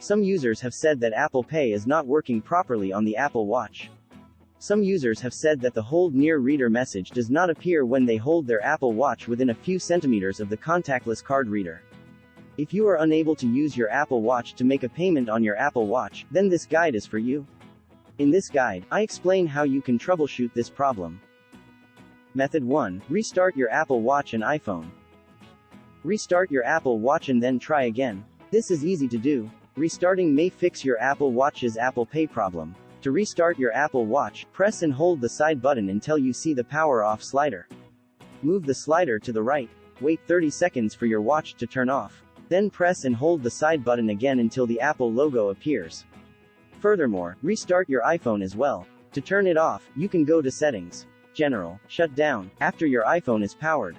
Some users have said that Apple Pay is not working properly on the Apple Watch. Some users have said that the Hold Near reader message does not appear when they hold their Apple Watch within a few centimeters of the contactless card reader. If you are unable to use your Apple Watch to make a payment on your Apple Watch, then this guide is for you. In this guide, I explain how you can troubleshoot this problem. Method 1. Restart your Apple Watch and iPhone. Restart your Apple Watch and then try again. This is easy to do. Restarting may fix your Apple Watch's Apple Pay problem. To restart your Apple Watch, press and hold the side button until you see the power off slider. Move the slider to the right. Wait 30 seconds for your watch to turn off. Then press and hold the side button again until the Apple logo appears. Furthermore, restart your iPhone as well. To turn it off, you can go to Settings, General, Shut Down, after your iPhone is powered.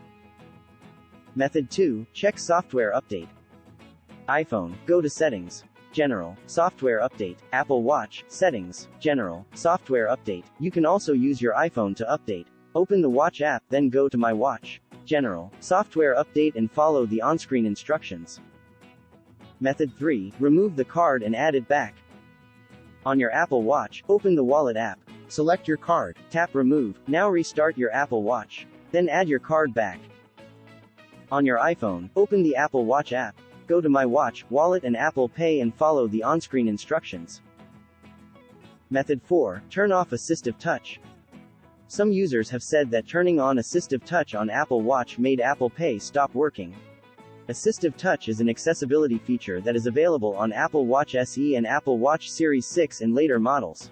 Method 2. Check Software Update. iPhone, go to Settings, General, Software Update, Apple Watch, Settings, General, Software Update. You can also use your iPhone to update. Open the Watch app, then go to My Watch, General, Software Update and follow the on-screen instructions. Method 3. Remove the card and add it back. On your Apple Watch, open the Wallet app. Select your card, tap Remove. Now restart your Apple Watch. Then add your card back. On your iPhone, open the Apple Watch app. Go to My Watch, Wallet and Apple Pay and follow the on-screen instructions. Method 4. Turn off Assistive Touch. Some users have said that turning on Assistive Touch on Apple Watch made Apple Pay stop working. Assistive Touch is an accessibility feature that is available on Apple Watch SE and Apple Watch Series 6 and later models.